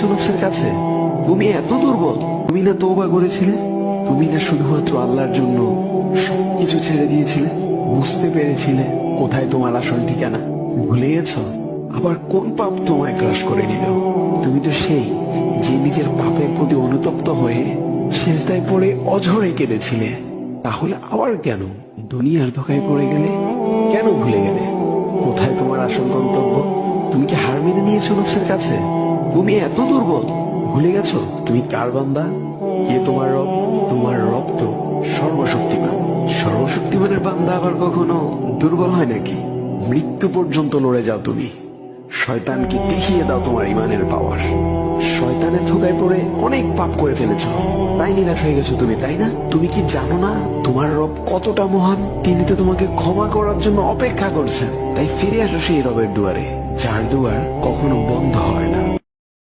নিয়েছো নফসের কাছে? তুমি এত দুর্বল? তুমি না তওবা করেছিলে? তুমি না শুধুমাত্র আল্লাহর জন্য সবকিছু ছেড়ে দিয়েছিলে? বুঝতে পেরেছিলে কোথায় তোমার আসল ঠিকানা? ভুলে গেছো? আবার কোন পাপ তোমায় গ্রাস করে নিল? তুমি তো সেই যে নিজের পাপের প্রতি অনুতপ্ত হয়ে সিজদায় পড়ে অঝরে কেঁদেছিলে। তাহলে আবার কেন দুনিয়ার ধোকায় পড়ে গেলে? কেন ভুলে গেলে কোথায় তোমার আসল গন্তব্য? তুমি কি হার মেনে নিয়েছো নফসের কাছে? তুমি এত দুর্বল? ভুলে গেছো তুমি কার বান্দা? কে তোমার রব? তোমার রব তো সর্বশক্তিমান। সর্বশক্তিমানের বান্দা আবার কখনো দুর্বল হয় নাকি? মৃত্যু পর্যন্ত লড়ে যাও তুমি। শয়তানকে দেখিয়ে দাও তোমার ইমানের পাওয়ার। শয়তানের ধোকায় পড়ে অনেক পাপ করে ফেলেছ, তাই নিরাশ হয়ে গেছো তুমি, তাই না? তুমি কি জানো না তোমার রব কতটা মহান? তিনি তো তোমাকে ক্ষমা করার জন্য অপেক্ষা করছেন। তাই ফিরে আসো সেই রবের দুয়ারে, যার দুয়ার কখনো বন্ধ হয় না।